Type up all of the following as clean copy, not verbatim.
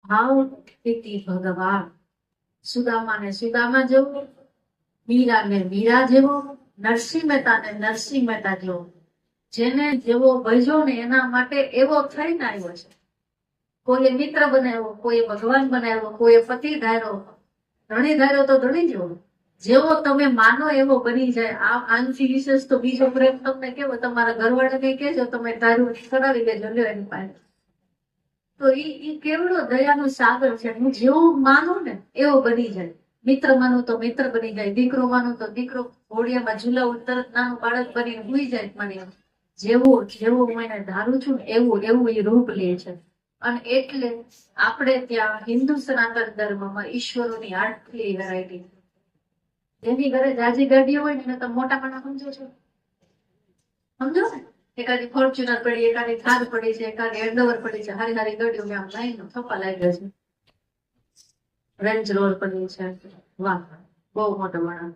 ભાવ પ્રીતિ ભગવાન, સુદામાને સુદામા જેવો, મીરાને મીરા જેવો, નરસિંહ મહેતાને નરસિંહ મહેતા જેવો. જેને જેવો ભજ્યો ને એના માટે એવો થઈને આવ્યો છે. કોઈએ મિત્ર બનાવ્યો, કોઈએ ભગવાન બનાવ્યો, કોઈએ પતિ ધાર્યો, ધણી ધાર્યો તો ધણી જેવો. જેવો તમે માનો એવો બની જાય. આનથી વિશેષ તો બીજો પ્રેમ તમને કેવો, તમારા ઘરવાળાને કહેજો તમે ધાર્યું કરાવી દેજો, લ્યો એની પાસે. તો ઈ કેવડો દયાનો સાગર છે. હું જેવું માનું ને એવો બની જાય. મિત્ર માનું તો મિત્ર બની જાય, દીકરો માનું તો દીકરો. ઘોડિયામાં ઝુલાવું તરત નાનું બાળક બનીને ભૂઈ જાય મને. જેવું જેવું હું એને ધારું છું ને એવું એવું એ રૂપ લે છે. અને એટલે આપણે ત્યાં હિન્દુ સનાતન ધર્મમાં ઈશ્વરોની આટલી વેરાયટી. જેની ઘરે જાજી ગાડીઓ હોય ને તમે મોટા માણા સમજો છો, સમજો ને. એકાદી ફોર્ચ્યુનર પડી, એકાદી થાર પડી છે, એકાદી એન્ડોવર પડી છે, હારી હારી ગાડીઓ આમ લાઈન થપ્પા લાગ્યા છે. રેન્જ રોવર પડી છે, વાહ બહુ મોટા માણા.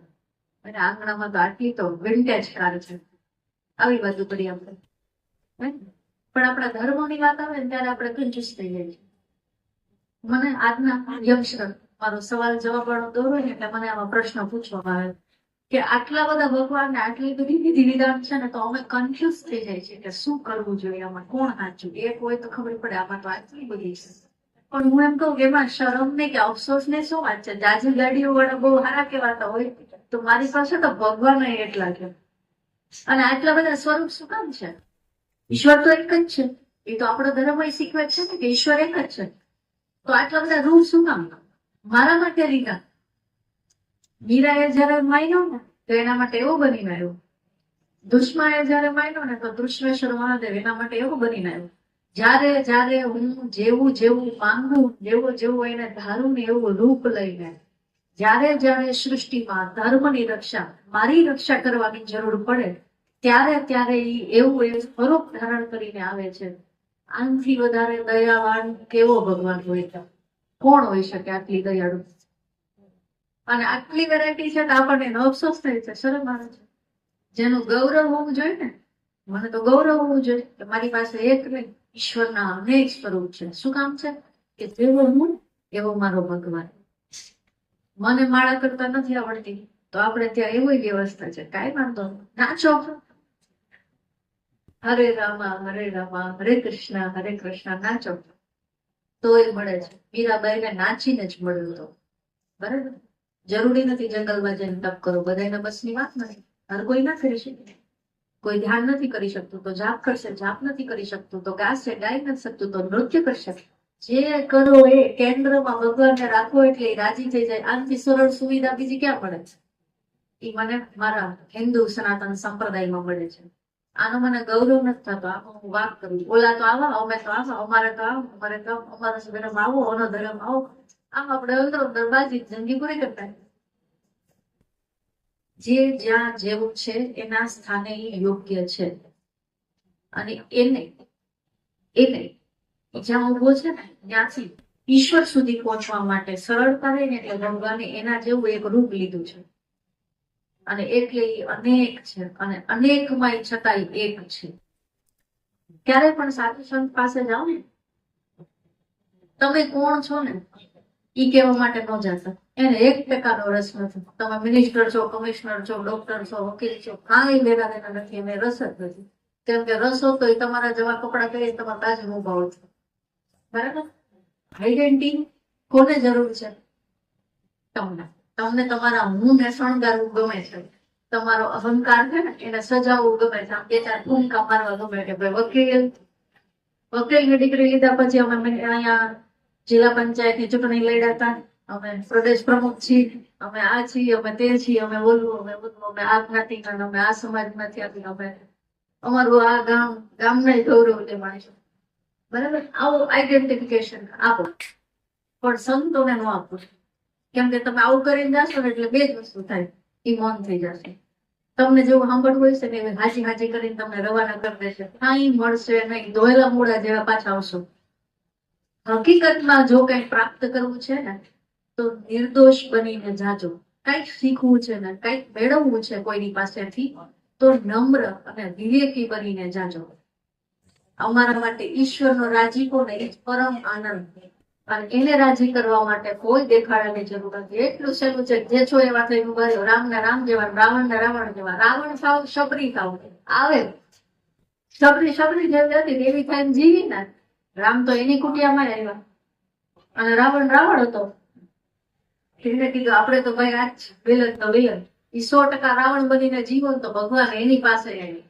અને આંગણામાં તો આટલી તો વિન્ટેજ કાર છે. આવી બધું કરી આપણે. પણ આપણા ધર્મોની વાત આવે ને ત્યારે આપણે કન્ફ્યુઝ થઈ જાય છે. મને આજના યંગસ્ટર મારો સવાલ જવાબ વાળો દોરો ને એટલે મને આમાં પ્રશ્ન પૂછવામાં આવે કે આટલા બધા ભગવાન ને આટલી બધી વિધિ વિધાન છે ને, તો અમે કન્ફ્યુઝ થઈ જાય છે કે શું કરવું જોઈએ, આમાં કોણ સાચું. એક હોય તો ખબર પડે આમાં તો આટલી બધી છે. પણ હું એમ કહું કે એમાં શરમ ને કે અફસોસ ને શું વાત છે. જાજી ગાડીઓ વાળા બહુ સારા કહેવાતા હોય તો મારી પાસે તો ભગવાન એટલા છે. અને આટલા બધા સ્વરૂપ શું કામ છે? ઈશ્વર તો એક જ છે. એ તો આપણો ધર્મ શીખવે છે ને કે ઈશ્વર એક જ છે. તો આટલા બધા રૂપ શું કામ મારા માટે લીધા? મીરાએ જયારે માન્યો ને તો એના માટે એવો બનીને આવ્યો. દુશ્માએ જયારે માન્યો ને તો દુશ્મેશ્વર મહાદેવ એના માટે એવો બનીને આવ્યો. જયારે જયારે હું જેવું જેવું માંગુ, જેવું જેવું એને ધારું ને એવું રૂપ લઈને, જયારે જયારે સૃષ્ટિમાં ધર્મની રક્ષા, મારી રક્ષા કરવાની જરૂર પડે ત્યારે ત્યારે એવું એવું સ્વરૂપ ધારણ કરીને આવે છે. આનથી વધારે દયાવાન કેવો ભગવાન હોય? કોણ હોઈ શકે આટલી દયાળુ? અને આટલી વેરાયટી છે તો આપણને એનો અફસોસ થાય છે, શરમ આવે છે. જેનું ગૌરવ હોવું જોઈએ ને, મને તો ગૌરવ હોવું જોઈએ કે મારી પાસે એક નહીં, ઈશ્વરના અનેક સ્વરૂપ છે. શું કામ છે? કે જેવો હું એવો મારો ભગવાન. મને માળા કરતા નથી આવડતી તો આપણે ત્યાં એવી વ્યવસ્થા છે, કાંઈ વાંધો નહીં, નાચો. હરે રામા હરે કૃષ્ણ નાચો તો એ મળે છે. મીરાબાઈને નાચીને જ મળ્યું તો બરાબર. જરૂરી નથી જંગલમાં જઈને તપ કરો, બધાના બસની વાત નથી. હર કોઈ ના કરી શકે. કોઈ ધ્યાન નથી કરી શકતું તો જાપ કરશે, જાપ નથી કરી શકતું તો ગાશે, ગાઈ નથી શકતું તો નૃત્ય કરશે. જે કરો એ કેન્દ્રમાં ભગવાનને રાખો એટલે રાજી થઈ જાય. આનાથી સરળ સુવિધા બીજી ક્યાં મળે છે? એ મને મારા હિન્દુ સનાતન સંપ્રદાયમાં મળે છે. આનો મને ગૌરવ નથી થતો. આનો હું વાત કરું, ઓલા તો આવા, અમે તો આવા, અમારે તો આવો, અમારે તો અમારો ધર્મ આવો, ઓનો ધર્મ આવો. આમ આપણે અંદર અંદર બાજી જંગી પૂરી કરતા. જે જ્યાં જેવું છે એના સ્થાને યોગ્ય છે. અને એને એને જ્યાં ઉભો છે ને ત્યાંથી ઈશ્વર સુધી પહોંચવા માટે સરળતા રહે ને એટલે ભગવાને એના જેવું એક રૂપ લીધું છે. અને એટલે અનેક છે અને અનેકમાં છતાંય એક છે. ક્યારે પણ સાધુ સંત પાસે જાઓ ને, તમે કોણ છો ને ઈ કહેવા માટે ન જતા. એને 1% રસ નથી. તમે મિનિસ્ટર છો, કમિશનર છો, ડોક્ટર છો, વકીલ છો, કાંઈ લેવા દેના નથી. એને રસ જ નથી. કેમ કે રસ હતો એ તમારા જેવા કપડા પહેરી તમારા બાજુ ઉભા હોય છે. બરાબર. આઈડેન્ટિટી કોને જરૂર છે? તમને. તમને તમારા હું ને શણગારવું ગમે છે. તમારો અહંકાર છે ને એને સજાવવું ગમે છે. આમ બે ચાર ભૂમકા મારવા ગમે કે ભાઈ વકીલની ડિગ્રી લીધા પછી અમે અહીંયા જિલ્લા પંચાયતની ચૂંટણી લડ્યા હતા, અમે પ્રદેશ પ્રમુખ છીએ, અમે આ છીએ, અમે તે છીએ, અમે બોલવું, અમે આ જ્ઞાતિના, અમે આ સમાજમાંથી આપી, અમે અમારું આ ગામના ગૌરવ લેવાય. બરાબર. આવું આઈડેન્ટિફિકેશન આપો, પણ સંતોને ન આપો. કેમ કે તમે આવું કરીને જાશો ને એટલે બે જ વસ્તુ થાય. એ મૌન થઈ જશે. તમને જેવું સાંભળવું હોય છે ને એવી હાજી હાજી કરીને તમને રવાના કરી દેશે. કાંઈ મળશે નહીં. ધોયેલા મૂળા જેવા પાછા આવશો. હકીકતમાં જો કંઈ પ્રાપ્ત કરવું છે ને તો નિર્દોષ બનીને જાજો. કંઈક શીખવું છે ને કંઈક મેળવવું છે કોઈની પાસેથી તો નમ્ર અને વિવેકી બનીને જાજો. અમારા માટે ઈશ્વરનો રાજીપો ને એ પરમ આનંદ. અને એને રાજી કરવા માટે કોઈ દેખાડાની જરૂર નથી. એટલું સહેલું છે, જે છો એવા થઈ ઉભા રામ ને રામ જેવા, રાવણ ને રાવણ જેવા. રાવણ થાવ, શબરી થાવ, આવે શબરી શબરી જેવી હતી એવી થાય જીવી ને. રામ તો એની કુટિયામાં આવ્યા અને રાવણ રાવણ હતો. એને કીધું આપણે તો ભાઈ આજ વિલન તો વિલન. ઈ 100% રાવણ બનીને જીવો તો ભગવાન એની પાસે આવી.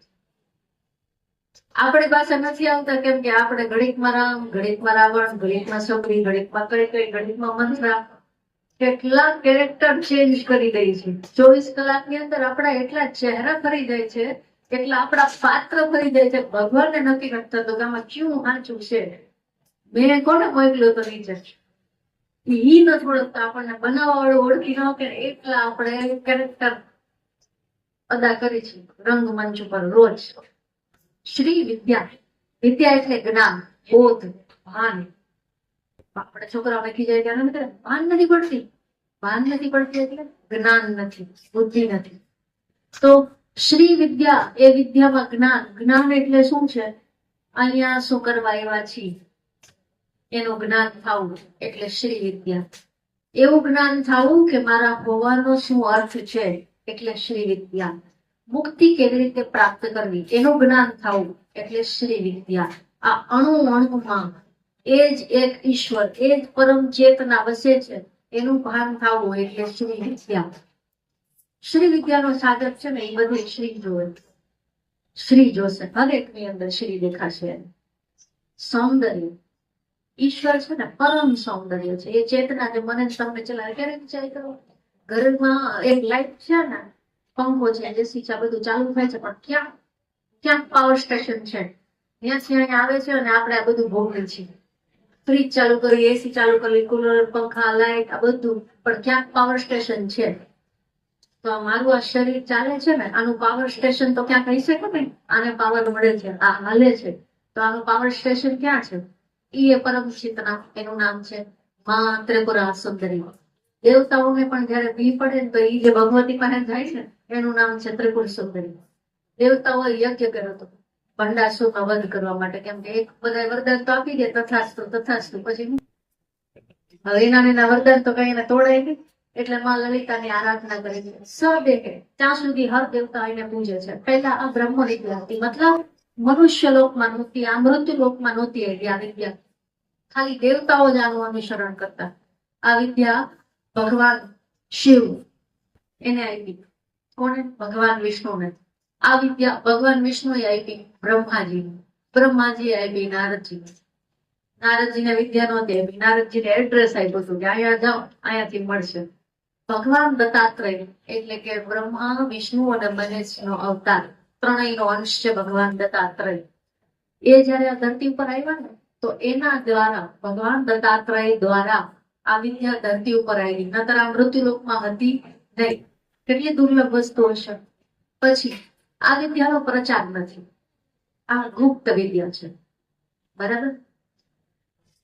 આપણી પાસે નથી આવતા, કેમ કે આપણે ઘડીકમાં રામ, ઘડીકમાં રાવણ, ઘડીકમાં શબરી, ઘડીકમાં કઈ કઈ, ઘડીકમાં મંથરા, કેટલા કેરેક્ટર ચેન્જ કરી દે છે. 24 કલાકની અંદર આપણા એટલા ચહેરા ફરી જાય છે, એટલા આપણા પાત્ર ફરી જાય છે. ભગવાનને નક્કી નથી થતું કે આમાં ક્યું સાચું છે. મેં કોને મોકલ્યો તો નીચે ઈ નથી ઓળખતા. આપણને બનાવવા વાળું ઓળખી ન કે એટલા આપણે કેરેક્ટર અદા કરી છે રંગમંચ ઉપર રોજ. શ્રી વિદ્યા, વિદ્યા એટલે જ્ઞાન, બોધ, ભાન. આપણે છોકરાઓ લખી જાય ત્યારે ભાન નથી પડતી. ભાન નથી પડતી એટલે જ્ઞાન નથી, બુદ્ધિ નથી. તો શ્રી વિદ્યા એ વિદ્યામાં જ્ઞાન. જ્ઞાન એટલે શું છે? અહીંયા શું કરવા આવ્યા છીએ એનું જ્ઞાન થવું એટલે શ્રી વિદ્યા. એવું જ્ઞાન થવું કે મારા હોવાનો શું અર્થ છે એટલે શ્રી વિદ્યા. મુક્તિ કેવી રીતે પ્રાપ્ત કરવી એનું જ્ઞાન થવું એટલે શ્રી વિદ્યા. આ અણુ અણુમાં એ જ એક ઈશ્વર, એ જ પરમ ચેતના વસે છે એનું ભાન થવું એટલે શ્રી વિદ્યા. શ્રી વિદ્યાનો સાગર છે ને એ બધી શ્રી જોવે, શ્રી જોશે. હરેકની અંદર શ્રી દેખાશે. સૌંદર્ય, ઈશ્વર છે ને પરમ સૌંદર્ય છે. એ ચેતના જે મને તમને ચલાવે ક્યારે વિચાર કરો. ઘરમાં એક લાઈટ છે ને, પંખો છે, એસી છે, બધું ચાલુ થાય છે, પણ ક્યાં ક્યાંક પાવર સ્ટેશન છે, ત્યાંથી અહીંયા આવે છે અને આપણે આ બધું ભોગવીએ છીએ. ફ્રીજ ચાલુ કરી, એસી ચાલુ કરી, કુલર, પંખા, લાઈટ, આ બધું, પણ ક્યાંક પાવર સ્ટેશન છે. તો મારું આ શરીર ચાલે છે ને, આનું પાવર સ્ટેશન તો ક્યાંક કહી શકે ને. આને પાવર મળે છે, આ હાલે છે, તો આનું પાવર સ્ટેશન ક્યાં છે? ઈ એ પરમ ચેતના, એનું નામ છે મા ત્રિપુરા સુંદરી. દેવતાઓને પણ જયારે ભી પડે ને તો ઈ જે ભગવતી પાસે જાય ને એનું નામ છે ત્રિપુર સુંદરી. દેવતાઓ યજ્ઞ કર્યો હતો ભંડાસુરનો વધ કરવા માટે, કેમ કે એક બધા વરદાન તો આપી દે, તથાસ્તુ તથાસ્તુ, પછી હવે એના વરદાન તો કઈ એને તોડાય નહીં. એટલે માં લલિતાની આરાધના કરે છે. સદેહે ત્યાં સુધી હર દેવતા એને પૂજે છે. પહેલા આ બ્રહ્મ વિદ્યા હતી, મતલબ મનુષ્ય લોકમાં નહોતી, આ મૃત્યુ લોકમાં નહોતી આ વિદ્યા. ખાલી દેવતાઓ જ આનું અનુસરણ કરતા. આ વિદ્યા ભગવાન શિવ એને આપી. કોને? ભગવાન વિષ્ણુને. આ વિદ્યા ભગવાન વિષ્ણુએ આપી બ્રહ્માજી. બ્રહ્માજી આપી નારદજી. નારદજીને વિદ્યા નહોતી આપી. નારદજીને એડ્રેસ આપ્યું હતું કે અહીંયા જાઓ, અહીંયાથી મળશે. ભગવાન દત્તાત્રેય એટલે કે બ્રહ્મા, વિષ્ણુ અને મહેશનો અવતાર, ત્રણેયનો અંશ છે ભગવાન દત્તાત્રેય. એ જયારે આ ધરતી ઉપર આવ્યા ને તો એના દ્વારા, ભગવાન દત્તાત્રેય દ્વારા આ વિદ્યા ધરતી ઉપર આવી. નતર આ મૃત્યુલોકમાં હતી નહીં. કેટલી દુર્લભ વસ્તુ હશે. પછી આ વિદ્યાનો પ્રચાર નથી, આ ગુપ્ત વિદ્યા છે. બરાબર?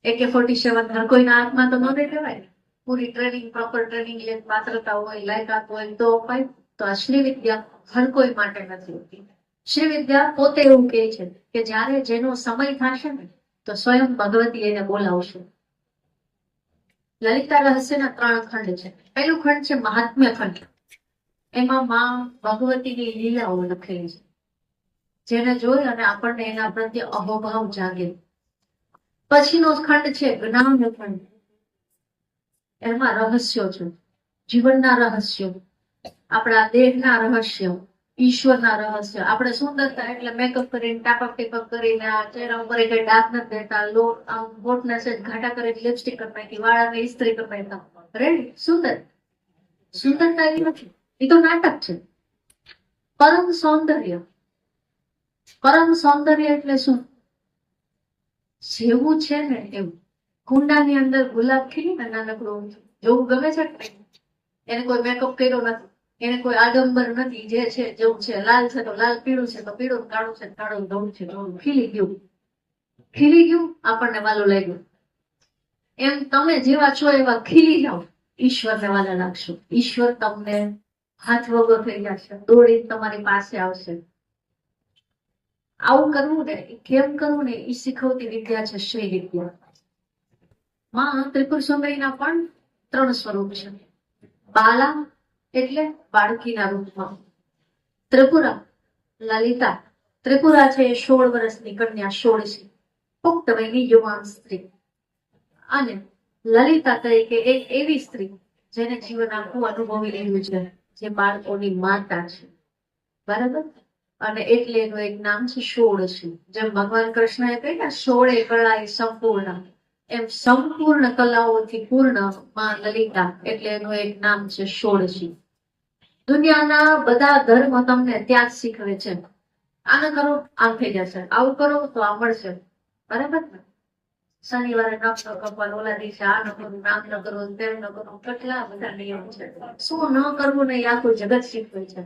AK-47 હર કોઈના હાથમાં તો ન દે કહેવાય. પૂરી ટ્રેનિંગ, પ્રોપર ટ્રેનિંગ લે, પાત્રતા હોય, લાયકાત હોય તો અપાય. તો આ શ્રી વિદ્યા હર કોઈ માટે નથી હોતી. શ્રી વિદ્યા પોતે એવું કહે છે કે જયારે જેનો સમય થશે ને તો સ્વયં ભગવતી એને બોલાવશે. લલિતા રહસ્યના 3 ખંડ છે. પહેલું ખંડ છે મહાત્મ્ય ખંડ. એમાં માં ભગવતીની લીલાઓ લખેલી છે, જેને જોઈ અને આપણને એના પ્રત્યે અહોભાવ જાગે. પછીનો ખંડ છે જ્ઞાન ખંડ. એમાં રહસ્યો છે, જીવનના રહસ્યો, આપણા દેહના રહસ્યો, ઈશ્વરના રહસ્ય. આપણે સુંદરતા એટલે મેકઅપ કરીને, ટાપક ટીપક કરીને, આ ચહેરા ઉપર કઈ ડાઘ નથી દેતા, હોઠને સેજ ઘાટા કરીને લિપસ્ટિક કરી નાખી, વાળાને ઇસ્ત્રી કરી નાખતા, રેડી સુંદર. સુંદરતા એવી નથી, એ તો નાટક છે. પરમ સૌંદર્ય, પરમ સૌંદર્ય એટલે શું? જેવું છે ને એવું. કુંડાની અંદર ગુલાબ ખીલી ને નાનકડું, જોવું ગમે છે ને? એને કોઈ મેકઅપ કર્યો નથી, એને કોઈ આડંબર નથી, જે છે જેવું છે. લાલ છે તો લાલ, પીળું છે તો પીળું, કાળું છે કાળું, ધોળું છે ધોળું. ખીલી ગયું, ખીલી ગયું, આપણને વાલું લાગ્યું. એમ તમે જેવા છો એવા ખીલી જાઓ, ઈશ્વરને વાલા લાગશો. ઈશ્વર તમને હાથ વગર થઈ જશે, દોડી તમારી પાસે આવશે. આવું કરવું ને, કેમ કરવું ને, એ શીખવતી વિદ્યા છે શ્રી વિદ્યા. માં ત્રિપુર સુંદરીના પણ 3 સ્વરૂપ છે. બાલા એટલે બાળકીના રૂપમાં, ત્રિપુરા લલિતા. ત્રિપુરા છે 16 વર્ષની કન્યા, ષોડશી, પુખ્ત વયની યુવાન સ્ત્રી. અને લલિતા તરીકે એક એવી સ્ત્રી જેને જીવન આખું અનુભવી લીધું છે, જે બાળકોની માતા છે. બરાબર. અને એટલે એનું એક નામ છે ષોડશી. જેમ ભગવાન કૃષ્ણએ કહ્યું ને 16 કળા સંપૂર્ણ, એમ સંપૂર્ણ કલાઓથી પૂર્ણ માં લલિતા, એટલે એનું એક નામ છે ષોડશી. દુનિયાના બધા ધર્મ તમને ત્યાગ શીખવે છે. આને કરો આમ થઈ જશે, આવું કરો તો આ મળશે. બરાબર ને? શનિવારે નખ ન કપવાનું, ઓલા દિવસે આ ન કરવું, આમ ન કરવું, તેમ ન કરવું, કેટલા બધા નિયમ છે. શું ન કરવું ને એ આખું જગત શીખવે છે.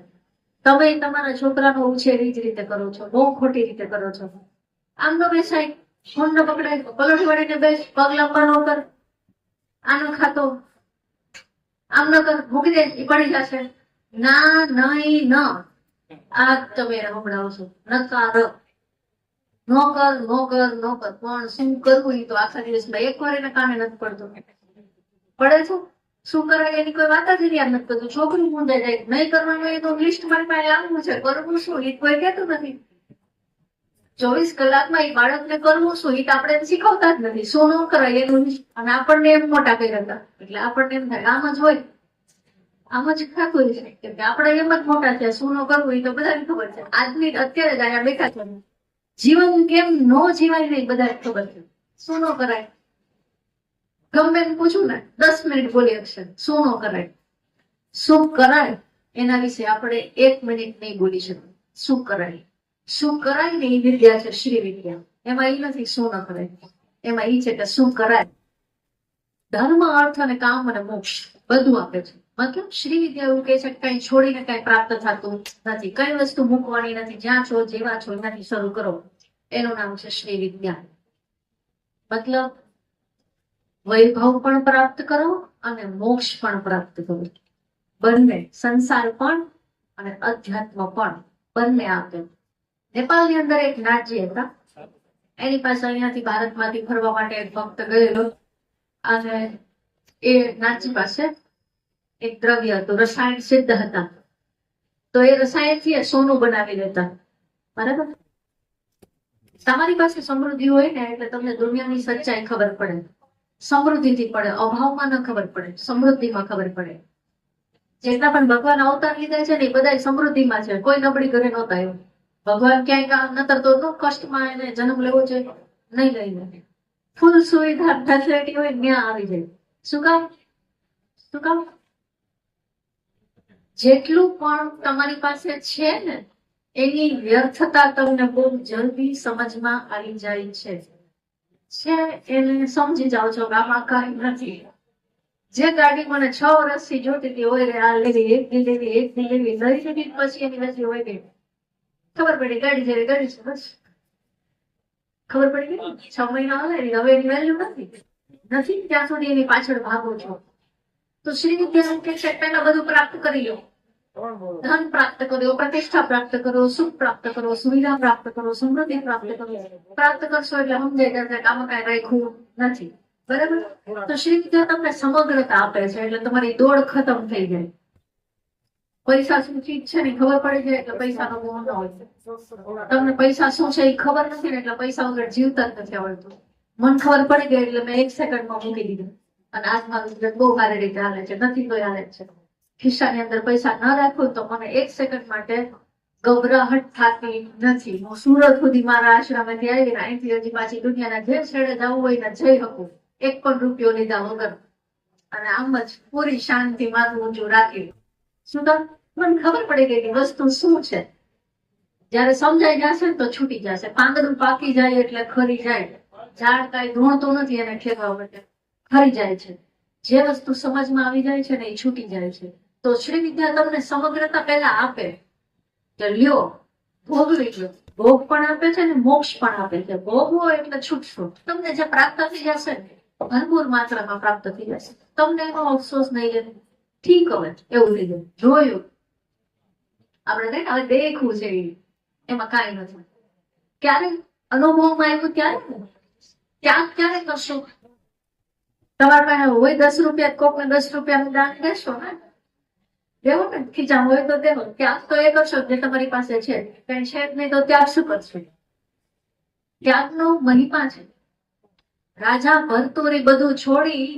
તમે તમારા છોકરાનો ઉછેર એ જ રીતે કરો છો, બહુ ખોટી રીતે કરો છો. આમ ન બેસાય, ફોન ન પકડાય, પલોઠી વળીને બેસ, પગ લાંબા ન કર, આનો ખાતો, આમ ન કર, મૂકી દે, એ પડી જશે. ના, નહીં, ન. આ તમે હમણાં છો નકાર, નો કર, નો કર, નો કર. પણ શું કરવું એ તો આખા દિવસમાં એક વાર એને કામે નથી પડતું. પડે છે શું કરાય એની કોઈ વાત જ યાદ નથી કરતું. છોકરું મૂંઝાઈ જાય, નહીં કરવાનું એ તો લિસ્ટ મારી પાસે લાવવું છે, કરવું શું એ કોઈ કહેતું નથી. 24 કલાકમાં એ બાળકને કરવું શું એ આપણે એને શીખવતા જ નથી. શું ન કરાય એનું. અને આપણને એમ મોટા કર્યા હતા એટલે આપણને એમ થાય આમ જ હોય, આમ જ ખાતું છે. કેમ કે આપણે એમ જ મોટા છે, શું ન કરવું એ તો બધાને ખબર છે. આજની અત્યારે જ અહીંયા બેઠા છે, જીવન કેમ ન જીવાય નહીં બધાને ખબર છે. શું ન કરાય ગમે એને પૂછું ને 10 મિનિટ બોલી શકશે. શું ન કરાય, શું કરાય એના વિશે આપણે 1 મિનિટ નહીં બોલી શકીએ. શું કરાય, શું કરાય ને એ વિદ્યા છે શ્રી વિદ્યા. એમાં એ નથી શું ન કરાય, એમાં એ છે કે શું કરાય. ધર્મ, અર્થ અને કામ અને મોક્ષ બધું આપે છે. મતલબ શ્રી વિદ્યા એવું કહે છે કે કઈ છોડીને કઈ પ્રાપ્ત થતું નથી, કઈ વસ્તુ મૂકવાની નથી. જ્યાં છો જેવા છો એનાથી શરૂ કરો, એનું નામ છે શ્રી વિદ્યા. મતલબ વૈભવ પણ પ્રાપ્ત કરો અને મોક્ષ પણ પ્રાપ્ત કરો. બંને, સંસાર પણ અને અધ્યાત્મ પણ, બંને આપે. નેપાળની અંદર એક નાથજી હતા. એની પાસે અહીંયાથી ભારતમાંથી ફરવા માટે એક ભક્ત ગયેલો. અને એ નાથજી પાસે એક દ્રવ્ય હતું, રસાયણ સિદ્ધ હતા. તો એ રસાયણથી એ સોનું બનાવી લેતા. બરાબર. તમારી પાસે સમૃદ્ધિ હોય ને એટલે તમને દુનિયાની સચ્ચાઈ ખબર પડે. સમૃદ્ધિથી પડે, અભાવમાં ન ખબર પડે, સમૃદ્ધિમાં ખબર પડે. જેટલા પણ ભગવાન અવતાર લીધા છે ને એ બધા સમૃદ્ધિમાં છે. કોઈ નબળી ઘરે નહોતા એવું. ભગવાન ક્યાંય નતર તો કષ્ટમાં એને જન્મ લેવો છે, નહીં લઈને ફૂલ સુવિધા ફેસિલિટી હોય ત્યાં આવી જાય. શું કામ? શું કામ? જેટલું પણ તમારી પાસે છે ને એની વ્યર્થતા તમને બહુ જલ્દી સમજમાં આવી જાય છે. એને સમજી જાઓ છો કે આમાં કઈ નથી. જે ગાડી મને 6 વર્ષથી જોતી હતી હોય આ લેવી, એક દી લેવી, એક દી લેવી, લઈ લીધી પછી એની વચ્ચે હોય ગઈ. ખબર પડી ગાડી જેવી ગાડી છે, બસ ખબર પડી ગઈ. 6 મહિના હાલે હવે એની વેલ્યુ નથી ત્યાં સુધી એની પાછળ ભાગો છો. તો શ્રી વિદ્યા કે છે પહેલા બધું પ્રાપ્ત કરી લો. ધન પ્રાપ્ત કરો, પ્રતિષ્ઠા પ્રાપ્ત કરો, સુખ પ્રાપ્ત કરો, સુવિધા પ્રાપ્ત કરો, સમૃદ્ધિ પ્રાપ્ત કરો. પ્રાપ્ત કરશો એટલે સમજાઈ જશે કે આમાં કઈ રાખ્યું નથી. બરાબર. તો શ્રી વિદ્યા તમને સમગ્રતા આપે છે એટલે તમારી દોડ ખતમ થઈ જાય. પૈસા શું ચીજ છે ને ખબર પડી જાય એટલે પૈસાનો મોહ ન હોય. તમને પૈસા શું છે એ ખબર નથી ને એટલે પૈસા વગર જીવતા જ નથી આવડતું. મન ખબર પડી ગઈ એટલે મેં 1 સેકન્ડમાં મૂકી દીધું. અને આજમાં બહુ સારી રીતે હાલે છે, નથી તો હાલે છે. ખિસ્સાની અંદર પૈસા ન રાખો તો મને 1 સેકન્ડ માટે ગભરાહટ થતી નથી. હું સુરત સુધી મારા આશ્રમેથી આવીને અહીંથી હજી પાછી દુનિયાના જે છેડે જવું હોય ને જઈ શકું, 1 પણ રૂપિયો લીધા વગર. અને આમ જ પૂરી શાંતિ માથું ઊંચું રાખી. શું કામ? મને ખબર પડી ગઈ કે વસ્તુ શું છે. જયારે સમજાઈ જશે તો છૂટી જશે. પાંદડું પાકી જાય એટલે ખરી જાય. ઝાડ કઈ ધોણતું નથી એને ખેડવા માટે, ખરી જાય છે. જે વસ્તુ સમજમાં આવી જાય છે ને એ છૂટી જાય છે. તો શ્રી વિદ્યા તમને સમગ્રતા પહેલા આપે કે લ્યો, ભોગવી લો. ભોગ પણ આપે છે ને મોક્ષ પણ આપે છે. ભોગવો એટલે છૂટશો. તમને જે પ્રાપ્ત થઈ જશે ભરપૂર માત્રામાં પ્રાપ્ત થઈ જશે. તમને એનો અફસોસ નહીં રહે. ઠીક, હવે એવું થઈ ગયું, જોયું. આપણે કઈ હવે દેખવું છે એમાં કઈ નથી. ક્યારે અનુભવમાં આવ્યું ત્યારે, ત્યાં ક્યારે કરશો? તમારા પાસે હોય 10 રૂપિયા, કોકને 10 રૂપિયાનું દાન દેશો ને, દેવો ને, ખીચા હોય તો દેવો. ત્યાગ તો એ કરશો જે તમારી પાસે છે, કઈ છે જ નહીં તો ત્યાગ શું કરશો? ત્યાગનો મહિમા છે. રાજા ભરતુરી બધું છોડી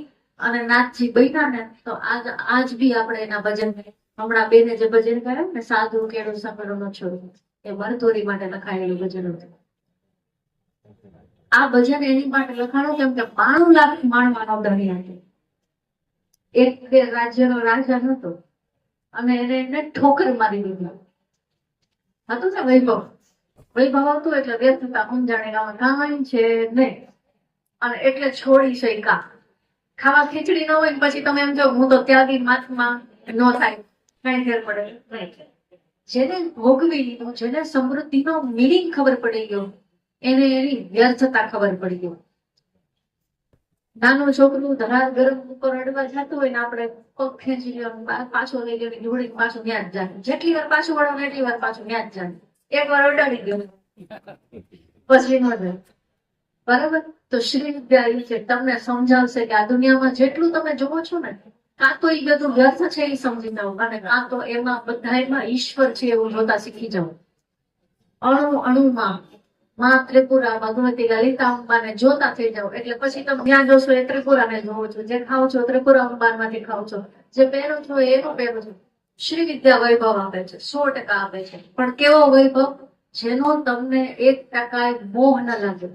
અને નાથજી બન્યા ને, તો આજ બી આપણે એના ભજન, હમણાં બેને જે ભજન કર્યા ને, સાધુ કેળો સાંભળો ન છોડવું, એ ભરતુરી માટે લખાયેલું ભજન હતું. આ ભજન એની માટે લખાણું કેમ કે 92 લાખ માણવાનો ધણી હતો. એક બે રાજ્યનો રાજા નતો અને એને ઠોકર મારી દીધી. હતું ને વૈભવ, વૈભવ હતું એટલે વ્યર્થતા સમજાણે કાંઈ છે નહીં, અને એટલે છોડી શક્યા. ખાવા ખીચડી ન હોય ને પછી તમે એમ જો હું તો ત્યાગી મહાત્મા ન થાય, કઈ ફેર પડે નહીં. જેને ભોગવી લીધું, જેને સમૃદ્ધિનો મિનિંગ ખબર પડી ગયો, એને એની વ્યર્થતા ખબર પડી ગઈ. નાનું છોકરું ધરાર ગરમ ઉપર અડવા જતું હોય ને, આપણે પગ ખેંચી લેવાનું, પાછો લઈ લેવાની, જોડી પાછું ત્યાં જ જાય. જેટલી વાર પાછું વળો ને એટલી વાર પાછું ત્યાં જ જાય. એક વાર અડાડી ગયો પછી ન જાય. બરાબર? તો શ્રી વિદ્યા એ છે, તમને સમજાવશે કે આ દુનિયામાં જેટલું તમે જોવો છો ને, કાં તો એ બધું વ્યર્થ છે એ સમજી જાઓ, અને કાં તો એમાં બધામાં ઈશ્વર છે એવું જોતા શીખી જાઓ. અણુ અણુમાં માં ત્રિપુરા, ભગવતી, લલિતા અંબાને જોતા થઈ જાઓ, એટલે પછી તમે જ્યાં જોશો એ ત્રિપુરાને જોવો છો, જે ખાઓ છો ત્રિપુરા અંબામાંથી ખાઓ છો, જે પહેરો છો એનું પહેરો છો. શ્રી વિદ્યા વૈભવ આપે છે, 100% આપે છે, પણ કેવો વૈભવ? જેનો તમને 1% મોહ ન લાગે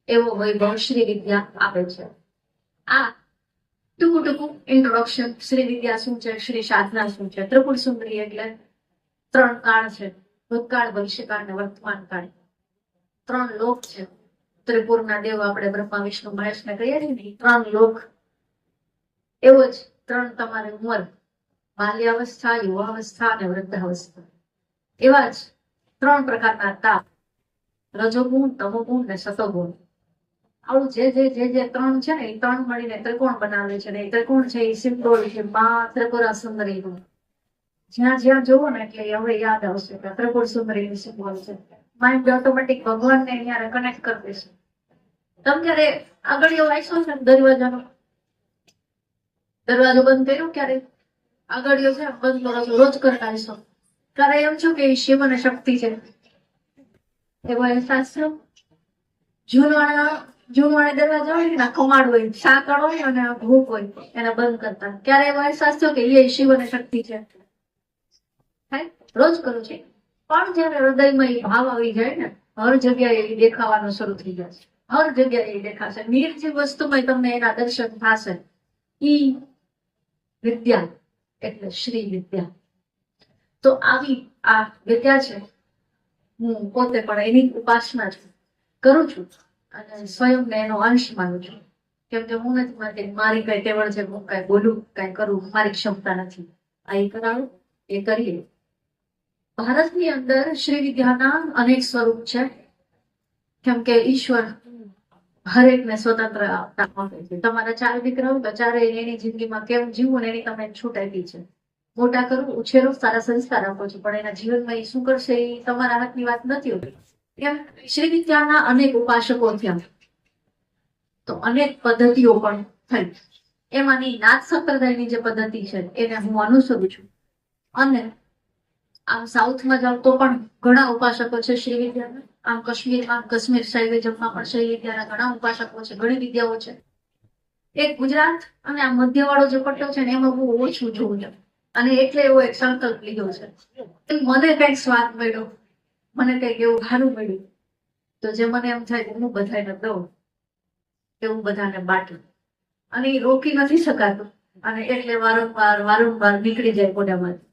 એવો વૈભવ શ્રી વિદ્યા આપે છે. આ ટૂંકું ઇન્ટ્રોડક્શન. શ્રી વિદ્યા શું છે, શ્રી સાધના શું છે. ત્રિપુર સુંદરી એટલે 3 કાળ છે, ભૂતકાળ, ભવિષ્યકાળ ને વર્તમાન કાળ. 3 લોક છે. ત્રિપુરના દેવ આપણે બ્રહ્મા, વિષ્ણુ, મહેશ ને કહીએ છીએ ને, 3 લોક. એવો જ 3 તમારે ઉંમર, બાલ્યાવસ્થા, યુવાવસ્થા અને વૃદ્ધાવસ્થા. એવા જ 3 પ્રકારના તાપ, રજોગુણ, તમોગુણ ને સતોગુણ. આવું જે 3 છે ને, એ 3 મળીને ત્રિકોણ બનાવે છે. ને એ ત્રિકોણ છે એ સિમ્બોલ છે માં ત્રિપુરા સુંદરીનું. જ્યાં જ્યાં જોવો ને એટલે હવે યાદ આવશે કે ત્રિપુર સુંદરીનું સિમ્બોલ છે. માઇન્ડ ઓટોમેટિક ભગવાનને અહીંયા કનેક્ટ કરી દેશે. તમે જયારે આગળ એવું વાંચો છે દરવાજાનો, દરવાજો બંધ કર્યો ક્યારે, આગળ છે બંધ કરો છો, રોજ કરતા હશો, ત્યારે એમ છો કે શિવ અને શક્તિ છે એવો અહેસાસ થયો. જૂનવાણા દરવાજા હોય ને, કમાડ હોય, સાંકળ હોય અને ભૂખ હોય, એને બંધ કરતા, ક્યારે એવો અહેસાસ થયો કે એ શિવ અને શક્તિ છે? રોજ કરું છે. પણ જયારે હૃદયમાં એ ભાવ આવી જાય ને, હર જગ્યાએ એ દેખાવાનું શરૂ થઈ જાય છે. હર જગ્યાએ એ દેખાશે, નિર્જીવ વસ્તુમાં તમને એના દર્શન થશે. ઈ વિદ્યા એટલે શ્રી વિદ્યા. તો આવી આ વિદ્યા છે. હું પોતે પણ એની ઉપાસના કરું છું અને સ્વયંને એનો અંશ માનું છું. કેમ કે હું નથી માનતી મારી કઈ ટેવડ છે, હું કઈ બોલું, કઈ કરું, મારી ક્ષમતા નથી. આ એ કરાવું, એ કરીએ. ભારતની અંદર શ્રી વિદ્યાના અનેક સ્વરૂપ છે, કેમ કે ઈશ્વર હરેકને સ્વતંત્ર આપતા આપે છે. તમારા 4 દીકરા હોય તો 4 એની જિંદગીમાં કેમ જીવવું ને એની તમને છૂટ આપી છે. મોટા કરવું, ઉછેરો, સારા સંસ્કાર આપો છો, પણ એના જીવનમાં એ શું કરશે એ તમારા હાથની વાત નથી હોતી. કેમ? શ્રી વિદ્યાના અનેક ઉપાસકો થયા, તો અનેક પદ્ધતિઓ પણ થઈ. એમાંની નાથ સંપ્રદાયની જે પદ્ધતિ છે એને હું અનુસરું છું. અને આમ સાઉથમાં જાવ તો પણ ઘણા ઉપાસકો છે શ્રી વિદ્યાના. આમ કાશ્મીરમાં, કાશ્મીર સાહિત્યમાં પણ શ્રી વિદ્યાના ઘણા ઉપાસકો છે, ઘણી વિદ્યાઓ છે. એક ગુજરાત અને આ મધ્યવાળો જે પટ્ટો છે ને એમાં બહુ ઓછું જોવું છે, અને એટલે એવો એક સંકલ્પ લીધો છે. મને કઈક સ્વાદ મળ્યો, મને કઈક એવું સારું મળ્યું, તો જે મને એમ થાય કે હું બધાને દઉં, કે હું બધાને બાટું, અને એ રોકી નથી શકાતું, અને એટલે વારંવાર નીકળી જાય મોઢામાંથી.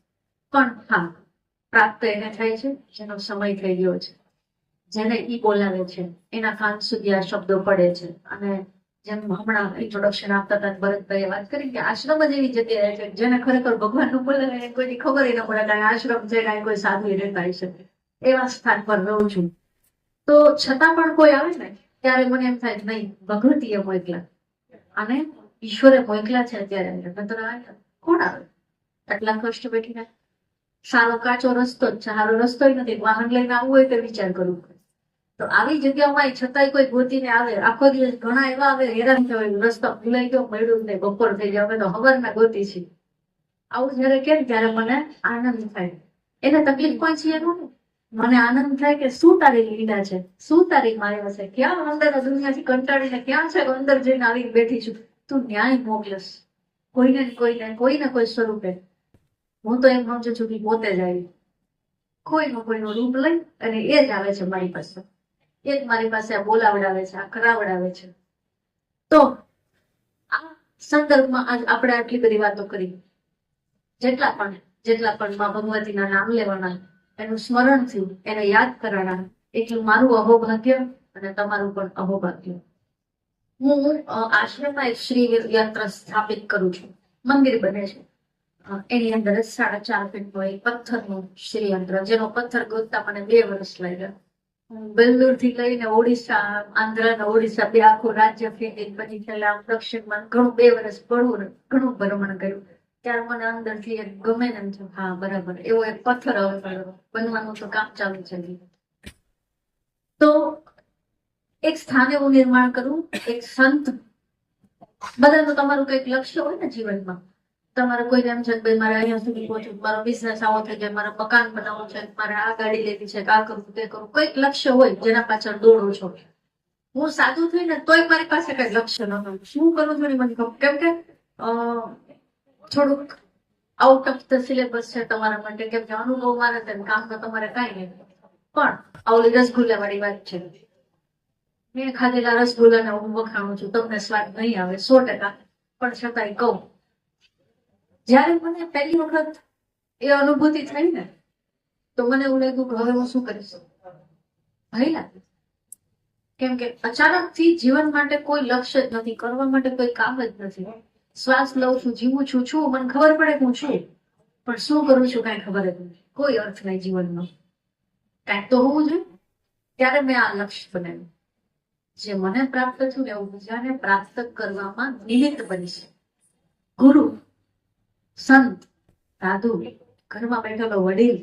પણ હા, પ્રાપ્ત એને થાય છે જેનો સમય થઈ ગયો છે, જેને ઈ બોલાવે છે, એના કાન સુધી આ શબ્દો પડે છે. અને જેમ હમણાં ઇન્ટ્રોડક્શન આપતા હતા ભરતભાઈએ વાત કરી કે આશ્રમ જ એવી જગ્યાએ છે જેને ખરેખર ભગવાનનું બોલાવે એને કોઈની ખબર ન પડે કાંઈ આશ્રમ છે, કાંઈ કોઈ સાધુ રહેતા હશે. એવા સ્થાન પર રહું છું. તો છતાં પણ કોઈ આવે ને ત્યારે મને એમ થાય નહીં, ભગવતીએ મોકલા અને ઈશ્વરે મોકલા છે. અત્યારે કોણ આવે આટલા કષ્ટ બેઠીને? સારો કાચો રસ્તો જ છે, સારો રસ્તો નથી. વાહન લઈને આવવું હોય તો વિચાર કરવું પડે. તો આવી જગ્યામાં છતાંય કોઈ ગોતીને આવે, આખો દિવસ ઘણા એવા આવે હેરાન થવાય, રસ્તો ભૂલાઈ ગયો, મળ્યું ને બપોર થઈ જાય, અમે તો હવારના ગોતી છીએ. આવું જયારે કેમ ત્યારે મને આનંદ થાય. એને તકલીફ પણ છે એનું નહીં. મને આનંદ થાય કે શું તારી લીલા છે, શું તારી માયા છે, ક્યાં અંદર દુનિયાથી કંટાળીને ક્યાં છે અંદર જઈને આવીને બેઠી છું, તું ન્યાય મોકલસ કોઈને કોઈને કોઈ સ્વરૂપે. હું તો એમ સમજુ છું કે પોતે જ આવી કોઈનું રૂપ લઈ અને એ જ આવે છે મારી પાસે, એ જ મારી પાસે આ બોલાવડાવે છે, આ કરાવડાવે છે. તો આ સંદર્ભમાં આજ આપણે આટલી બધી વાતો કરી. જેટલા પણ માં ભગવતીના નામ લેવાના, એનું સ્મરણ થયું, એને યાદ કરાવવાના, એટલું મારું અહોભાગ્ય અને તમારું પણ અહોભાગ્ય. હું આશ્રમમાં એક શ્રી યંત્ર સ્થાપિત કરું છું, મંદિર બને છે. એની અંદર 4.5 ફીટનો એક પથ્થરનું શ્રી યંત્ર, જેનો પથ્થર ગોતતા મને 2 વર્ષ લાગ્યા. બેંગ્લોર થી લઈને ઓડિશા, આંધ્ર ને ઓડિશા બે આખું રાજ્ય ફેરી, પછી છેલ્લા દક્ષિણમાં ઘણું 2 વર્ષ ઘણું ભ્રમણ કર્યું. ત્યારે મને અંદરથી એક ગમે ને એમ થયું, હા બરાબર, એવો એક પથ્થર હવે બનવાનું તો કામ ચાલુ છે. તો એક સ્થાન એવું નિર્માણ કરવું, એક સંત. બધાનું તમારું કઈક લક્ષ્ય હોય ને જીવનમાં. તમારે કોઈ એમ છે કે મારે અહીંયા સુધી પહોંચવું, મારો બિઝનેસ આવો થઈ જાય, મારે મકાન બનાવવું છે, મારે આ ગાડી લેવી છે, આ કરવું તે કરવું, કઈક લક્ષ્ય હોય જેના પાછળ દોડો છો. હું સાદું થઈ ને તોય મારી પાસે કઈ લક્ષ્ય ન હોય. શું કરું છું મને ખબર, કેમ કે થોડુંક આઉટ ઓફ ધ સિલેબસ છે તમારા માટે, કેમ કે અનુભવ મારે છે, કામ તો તમારે કઈ નહીં. પણ આવલી રસગુલ્લા વાળી વાત છે, મેં ખાધેલા રસગુલ્લાને હું વખાણું છું, તમને સ્વાદ નહીં આવે 100%, પણ છતાંય કહું. જયારે મને પહેલી વખત એ અનુભૂતિ થઈ ને, તો મને એવું લાગ્યું કે હવે હું શું કરીશ, ભય લાગે. કેમ કે અચાનક થી જીવન માટે કોઈ લક્ષ્ય જ નથી, કરવા માટે કોઈ કામ જ નથી. શ્વાસ લઉં છું, જીવું છું, મને ખબર પડે હું છું, પણ શું કરું છું કઈ ખબર જ નથી. કોઈ અર્થ નહીં જીવનનો, કઈક તો હોવું જોઈએ. ત્યારે મેં આ લક્ષ્ય બનાવ્યું, જે મને પ્રાપ્ત થયું ને એવું બીજાને પ્રાપ્ત કરવામાં નિમિત્ત બનશે. ગુરુ, સંત, સાધુ, ઘરમાં બેઠેલો વડીલ,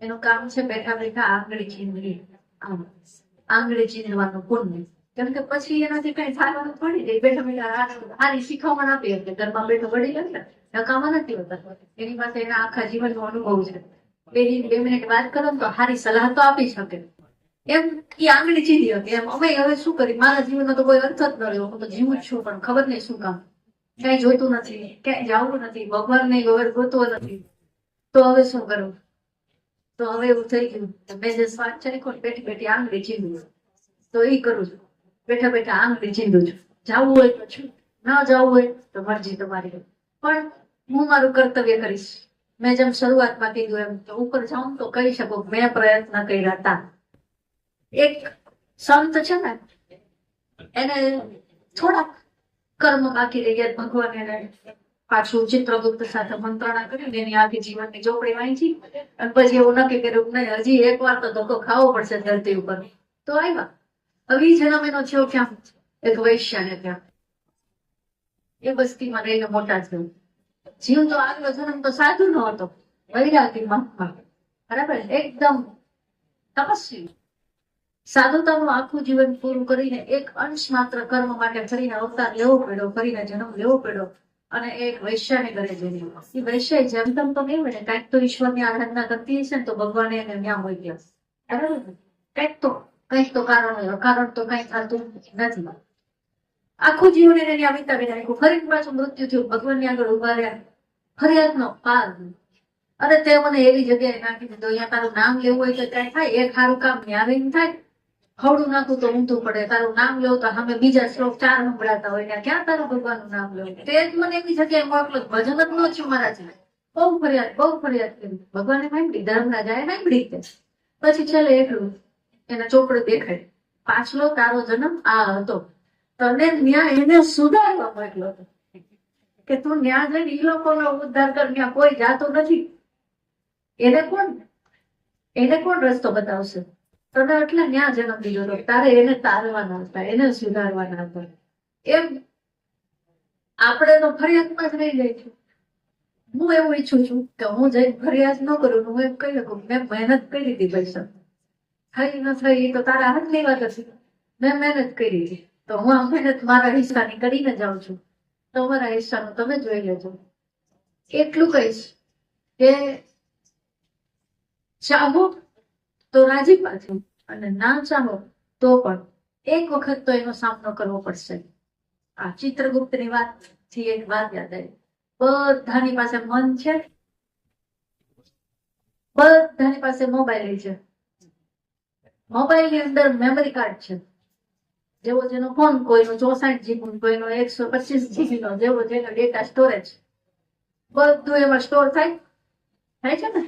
એનું કામ છે બેઠા બેઠા આંગળી ચીંધવી, આંગળી ચીંધવાનું પુણ્ય. કેમ કે પછી એનાથી કઈ થવાનું પડી જાય. બેઠા બેઠા હારી શીખવવામાં આપી શકે. ઘરમાં બેઠો વડીલ હશે ને નકામા નથી હોતા, એની પાસે એના આખા જીવનનો અનુભવ છે. 2 મિનિટ વાત કરો ને તો હારી સલાહ તો આપી શકે. એમ એ આંગળી ચીંધી હતી. એમ અમે હવે શું કરી, મારા જીવનનો તો કોઈ અર્થ જ ન રહ્યો. હું તો જીવું જ છું, પણ ખબર નહીં શું કામ, ક્યાંય જોઈતું નથી, ક્યાંય જવું નથી, ભગવાન નહીં વગર ગોતવો નથી. તો હવે શું કરવું? તો હવે એવું થઈ ગયું, મેં જે સ્વાદ ચાખ્યો બેઠી બેઠી આંગળી ચીંધું, તો એ કરું છું. બેઠા બેઠા આંગળી ચીંધું છું. જવું હોય તો છું, ન જવું હોય તો મરજી તમારી. પણ હું મારું કર્તવ્ય કરીશ. મેં જેમ શરૂઆતમાં કીધું એમ, તો ઉપર જાઉં તો કહી શકું મેં પ્રયત્ન કર્યા હતા. એક સંત છે ને, એને થોડાક કર્મ બાકી રહી ગયા. ભગવાન એને પાછું ચિત્રગુપ્ત સાથે મંત્રણા કરીને એની આખી જીવનની ચોપડી વાંચી, અને પછી એવું નક્કી કર્યું નહીં, હજી એકવાર તો ધક્કો ખાવો પડશે ધરતી ઉપર. તો આવ્યા. હવે જન્મ એનો થયો ક્યાં? એક વૈશ્યને ત્યાં, એ બસ્તીમાં રહીને મોટા થયો. જીવ તો આગલો જન્મ તો સાધુ નો હતો, વૈરાગી મહાત્મા, બરાબર, એકદમ તપસ્વી. સાધુતાનું આખું જીવન પૂરું કરીને એક અંશ માત્ર કર્મ માટે ફરીને અવતાર લેવો પડ્યો, ફરીને જન્મ લેવો પડ્યો, અને એક વૈશ્યને ઘરે જઈ. એ વૈશ્ય જેમ તેમ તો નહીં હોય ને, કાંઈક તો ઈશ્વરની આરાધના કરતી હશે ને, તો ભગવાને એને ત્યાં મોકલ્યા. બરાબર, કંઈક તો કારણ હોય, કારણ તો કઈ થતું નથી. આખું જીવન એને ત્યાં વિતાવી નાખ્યું. ફરી પાછું મૃત્યુ થયું, ભગવાનની આગળ ઉભા રહ્યા, ફરિયાદનો પાર. અરે તે મને એવી જગ્યાએ નાખી દીધો, અહીંયા તારું નામ લેવું હોય તો કઈ થાય, એક સારું કામ ન્યાવીને થાય, ખવડું નાખું તો ઊંધું પડે, તારું નામ લેવું તો સામે બીજા શ્લોક 4 સંભળાતા હોય, ત્યાં ક્યાં તારું ભગવાનનું નામ લેવું? તે જ મને એવી જગ્યાએ મોકલો, ભજન જ ન છું મારા છે. બહુ ફરિયાદ કરી. ભગવાને સાંભળી, ધર્મરાજાએ સાંભળી. પછી છેલ્લે એકલું એના ચોપડે દેખાય, પાછલો તારો જન્મ આ હતો, તને ન્યા એને સુધારવા મોકલો હતો કે તું ન્યા જઈને ઈ લોકોનો ઉદ્ધાર કર. ત્યાં કોઈ જાતો નથી. એને કોણ રસ્તો બતાવશે? તને એટલે ન્યા જન્મ દીધો હતો, તારે એને તારવાના હતા, એને સુધારવાના હતા. એમ આપણે તો ફરિયાદમાં જ રહી જાય છે. હું એવું ઈચ્છું છું કે હું જઈને ફરિયાદ ન કરું, હું એમ કહી શકું મેં મહેનત કરી હતી પૈસા, થઈ ન થઈ તો તારા હાથની વાત હશે. મેં મહેનત કરી છે તો હું આ મહેનત મારા હિસ્સાની કરીને જાઉં છું. તમારા હિસ્સાનું તમે જોઈ લેજો. એટલું કહીશ કે ચાહો તો રાજી પાછું, અને ના ચાહો તો પણ એક વખત તો એનો સામનો કરવો પડશે. આ ચિત્રગુપ્તની વાત થી એક વાત યાદ આવી. બધાની પાસે મન છે, બધાની પાસે મોબાઈલ છે. મોબાઈલ ની અંદર મેમરી કાર્ડ છે. જેવો જેનો ફોન, કોઈનો 64 GB, કોઈનો 125 GB નો, જેવો જેનો ડેટા સ્ટોરેજ, બધું એમાં સ્ટોર થાય છે ને.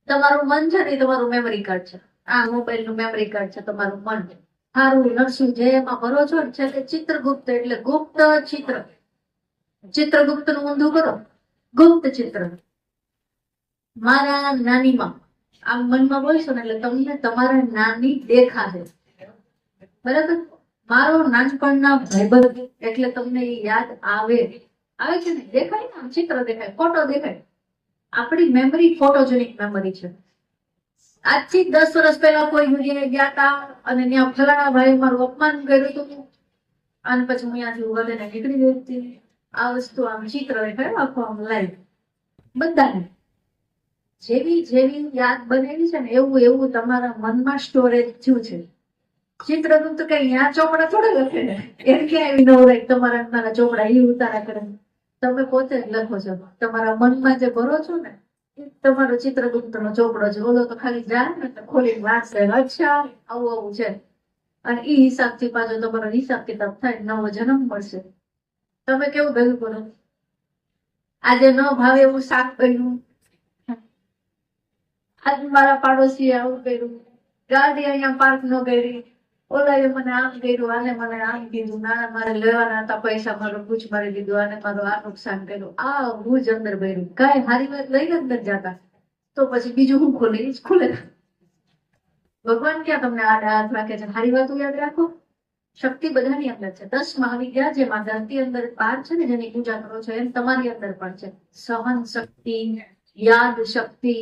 તમારું મન છે ને, તમારું મેમરી કાર્ડ છે. આ મોબાઈલ નું મેમરી કાર્ડ છે તમારું મન. સારું નરસું જે એમાં ભરો છો ને, છે ચિત્રગુપ્ત એટલે ગુપ્ત ચિત્ર. ચિત્રગુપ્ત નું ઊંધું કરો, ગુપ્ત ચિત્ર. મારા નાની માં આમ મનમાં બોલશો ને એટલે તમને તમારા નાની દેખાશે. બરાબર? મારો નાનપણના ભાઈબંધ એટલે તમને યાદ આવે છે ને, દેખાય ને, ચિત્ર દેખાય, ફોટો દેખાય. આપણી મેમરી ફોટોજેનિક મેમરી છે. આજથી 10 વર્ષ પહેલા કોઈ જગ્યાએ ગયા હતા અને ત્યાં ફલાણા ભાઈ મારું અપમાન કર્યું હતું અને પછી હું ત્યાંથી વધીને નીકળી ગઈ હતી. આ વસ્તુ આમ ચિત્ર દેખાય, આખું આમ લાઈવ બધાને. જેવી જેવી યાદ બનેલી છે ને, એવું એવું તમારા મનમાં સ્ટોરેજ થયું છે. ચિત્રગુપ્ત કઈ ત્યાં ચોપડા થોડા લખે ને, એમ ક્યાં એવી નવરાય તમારા મારા ચોપડા એ ઉતારા કરે. તમે પોતે જ લખો છો. તમારા મનમાં જે ભરો છો ને, તમારો ચિત્રગુપ્ત નો ચોપડો છે. ઓલો તો ખાલી જાય ને ખોલી વાંચે, અચ્છા આવું આવું છે, અને ઈ હિસાબથી પાછો તમારો હિસાબ કિતાબ થાય, નવો જન્મ મળશે. તમે કેવું ભેગું કરો? આજે ન ભાવે એવું શાક બન્યું, આજ મારા પાડોશી આવું કર્યું, ગાડી અહીંયા પાર્ક ન કરી, ઓલાએ મને આમ કર્યું, આને મને આમ કીધું, ના મારે લેવાના હતા પૈસા, મારો પૂછ મારી દીધું, આને મારું આ નુકસાન કર્યું. આ હું જ અંદર ભર્યું. કઈ હારી વાત લઈને અંદર જતા તો પછી બીજું હું ખુલે. ભગવાન ક્યાં તમને આડા હાથ રાખે છે? હારી વાતો યાદ રાખો. શક્તિ બધાની અંદર છે. 10 મહાવિદ્યા જેમાં ધરતી અંદર 12 છે ને, જેની પૂજા કરો છો, એમ તમારી અંદર પણ છે. સહન શક્તિ, યાદ શક્તિ,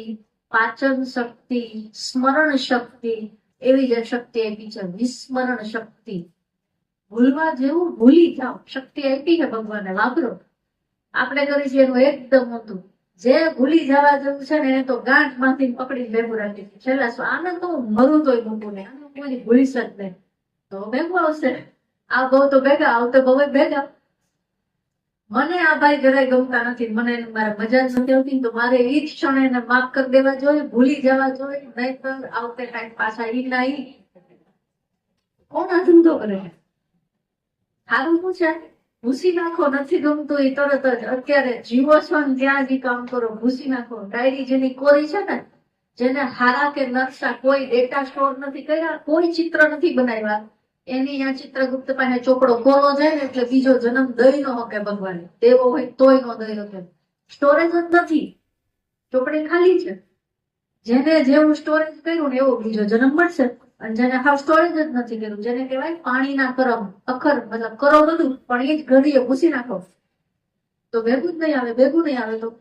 પાચન શક્તિ, સ્મરણ શક્તિ, એવી જે શક્તિ આપી છે વિસ્મરણ શક્તિ. ભૂલવા જેવું ભૂલી જાઓ, શક્તિ આપી છે ભગવાને, વાપરો. આપણે કરી છે એનું એકદમ ઊંધું. જે ભૂલી જવા જેવું છે ને, એને તો ગાંઠ માંથી પકડી ભેગું રાખી છે. છેલ્લા આનંદ તો હું મરું તોય મૂકું નહીં, આનંદ કોઈ ભૂલીશ જ નહીં. તો ભેગું આવશે. આ બહુ તો ભેગા, આવતો બહુ ભેગા. મને આ ભાઈ જરાય ગમતા નથી, મને મારા મજા જ નથી આવતી, તો મારે એ જ ક્ષણે એને માફ કરી દેવા જોઈએ, ભૂલી જવા જોઈએ. નહીતર આવતે ટાઈમ પાછા ઈ ના ઈ. કોણ આ ધંધો કરે? સારું શું છે? ભૂસી નાખો. નથી ગમતું એ તરત જ અત્યારે જીવો છો ને ત્યાં જ કામ કરો, ભૂસી નાખો. ડાયરી જેની કોરી છે ને, જેને હારા કે નકશા, કોઈ ડેટા સ્ટોર નથી કર્યા, કોઈ ચિત્ર નથી બનાવ્યા, એની આ ચિત્રગુપ્ત પાસે ચોપડો કોરો જાય ને એટલે બીજો જન્મ દઈ નો હકે ભગવાને. દેવો હોય તોય નો દઈ હકે. સ્ટોરેજ જ નથી, ચોપડી ખાલી છે. જેને જેવું સ્ટોરેજ કર્યું ને એવો બીજો જન્મ મળશે. અને જેને હાવ સ્ટોરેજ જ નથી કર્યું, જેને કહેવાય પાણીના કરમ, અખર મતલબ કરો બધું પણ એ જ ઘડીએ ભૂસી નાખો, તો ભેગું જ નહીં આવે. ભેગું નહીં આવે તો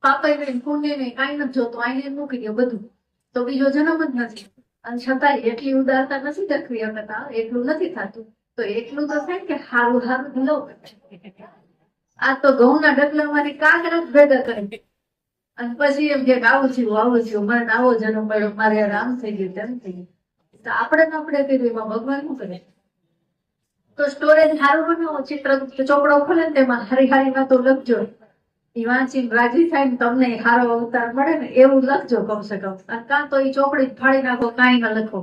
પાપાય નહીં, પુણ્ય નહીં, કાંઈ નથી જોતું, આઈને મૂકી દો બધું, તો બીજો જન્મ જ નથી. અને છતાંય એટલી ઉદારતા નથી દખવી શકતા, એટલું નથી થતું. તો એટલું તો થાય કે હારું હારું લો. આ તો ઘઉંના ડગલામાંથી કાંકરા ભેગા કરે અને પછી એમ કે આવું થયું, મને આવો જન્મ મળ્યો, મારે આમ થઈ ગયું, તેમ થઈ ગયું. તો આપણે કર્યું, એમાં ભગવાન શું કરે? તો સ્ટોરેજ સારું બનાવો. ચિત્રગુપ્ત ચોપડો ખોલે ને તેમાં હારી હારી વાતો લખજો. એ વાંચીને રાજી થાય ને, તમને સારો અવતાર મળે ને એવું લખજો કમસે કમ. અને કાં તો એ ચોપડી ફાડી નાખો, કાંઈ ના લખો.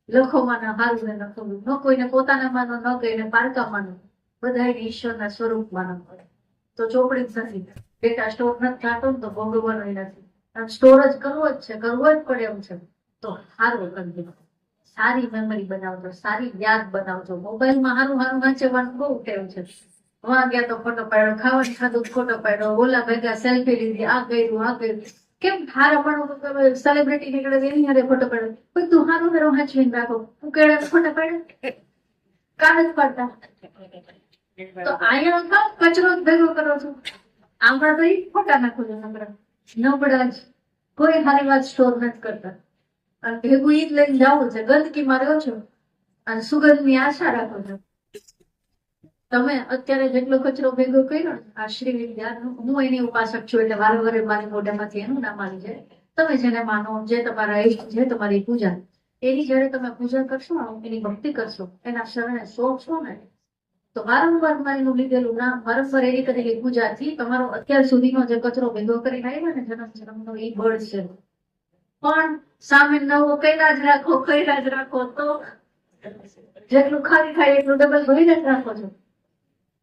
લખો માનો હારું ને લખો, ન કોઈને પોતાના માનો, ન કોઈને પારકા માનો, બધા ઈશ્વરના સ્વરૂપ માનો. તો ચોપડી જ નથી, ડેટા સ્ટોર નથી થતો ને તો ભોગવવાનો નથી. અને સ્ટોર જ કરવો જ છે, કરવો જ પડે એમ છે. તો સારું કરજો, સારી મેમરી બનાવજો, સારી યાદ બનાવજો. મોબાઈલમાં સારું સારું વાંચવાનું બહુ ટેવ છે. વાં ગયા તો ફોટો પાડ્યો, ખાવાનું ખાધું ફોટો પાડ્યો, ઓલા ભેગા સેલ્ફી લીધી, આ કર્યું. કેમ હારા પણ સેલિબ્રિટી નીકળે એની હારે ફોટો પાડ્યો, બધું સારું સારું વાંચવીને રાખો. હું કેળા ફોટા પાડ્યા, કામ જ પાડતા. તો અહીંયા કામ કચરો જ ભેગો કરો છો. આમાં તો એ ફોટા નાખો છો નબળા જ. કોઈ સારી વાત સ્ટોર નથી કરતા. અને ભેગું ઈ જ લઈને જવું છે. ગંદકીમાં રહ્યો છો અને સુગંધની આશા રાખો છો. તમે અત્યારે જેટલો કચરો ભેગો કર્યો ને આ શ્રી વિદ્યાનો, હું એની ઉપાસક છું એટલે વારંવાર મારી મોઢામાંથી એનું નામ આવી જાય. તમે જેને માનો, જે તમારા ઈષ્ટ છે, તમારી પૂજા, એની જયારે તમે પૂજા કરશો, એની ભક્તિ કરશો, એના શરણે સોંપશો ને, તો વારંવાર મારીનું લીધેલું નામ, વારંવાર એની કરેલી પૂજાથી તમારો અત્યાર સુધીનો જે કચરો ભેગો કરીને આવ્યો ને જન્મ જન્મનો, એ બળશે. પણ સામે નવો કર્યા જ રાખો તો જેટલું ખાલી થાય એટલું ડબલ ભરીને જ રાખો છો,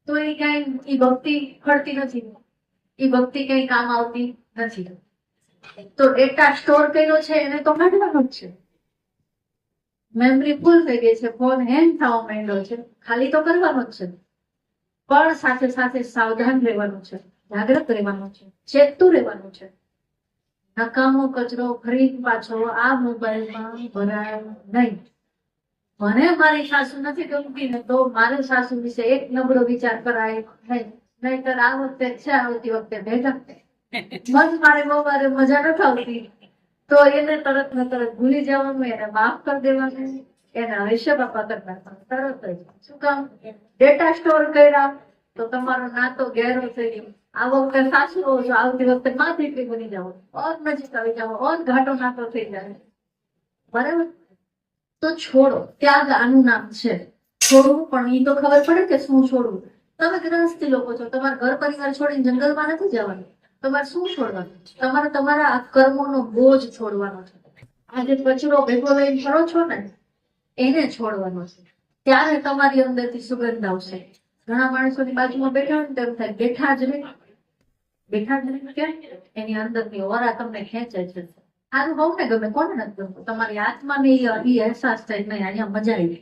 તો એ કઈ ઈ ભક્તિ ફળતી નથી, ઈ ભક્તિ કઈ કામ આવતી નથી. તો ડેટા સ્ટોર કર્યો છે એને તો કાઢવાનો જ છે. મેમરી ફૂલ થઈ ગઈ છે, ફોન હેંગ થવા માંડ્યો છે, ખાલી તો કરવાનો જ છે. પણ સાથે સાથે સાવધાન રહેવાનું છે, જાગ્રત રહેવાનું છે, ચેતતું રહેવાનું છે. નકામો કચરો ફરી પાછો આ મોબાઈલમાં ભરાય નહીં. મને મારી સાસુ નથી ગમતી ને તો મારી સાસુ વિશે એક નબળો વિચાર કરાય નહીં. નહીતર આ વખતે છે, આવતી વખતે ભેગા મન મારે બહુ મારે મજા નથી આવતી તો એને તરત ને તરત ભૂલી જવાનું, એને માફ કરી દેવાનું, એના હિસાબ આપવા કરતા તરત જ. શું કામ? ડેટા સ્ટોર કર્યા તો તમારો નાતો ગહેરો થઈ ગયો. આ વખતે સાસુ હોવ છો, આવતી વખતે માં દીકરી બની જાઓ, ઓર નજીક આવી જાઓ, ઓર ઘાટો નાતો થઈ જાય. બરાબર? તો છોડો, ત્યાગ આનું નામ છે. છોડવું, પણ એ તો ખબર પડે કે શું છોડવું. તમે ગૃહસ્થી લોકો છો, તમારા ઘર પરિવાર છોડીને જંગલમાં નથી જવાનું. તમારે શું છોડવાનું? તમારે તમારા આ કર્મોનો બોજ છોડવાનો છે. આ જે કચરો ભેગો લઈને ફરો છો ને, એને છોડવાનો છે. ત્યારે તમારી અંદરથી સુગંધ આવશે. ઘણા માણસોની બાજુમાં બેઠા હોય ને તેમ થાય બેઠા જ રહે કેમ? એની અંદરની ઓરા તમને ખેંચે છે. સારું બહુ ને ગમે, કોને નથી ગમતું? તમારી આત્માને એ અહેસાસ થાય નહીં, અહીંયા મજા આવી.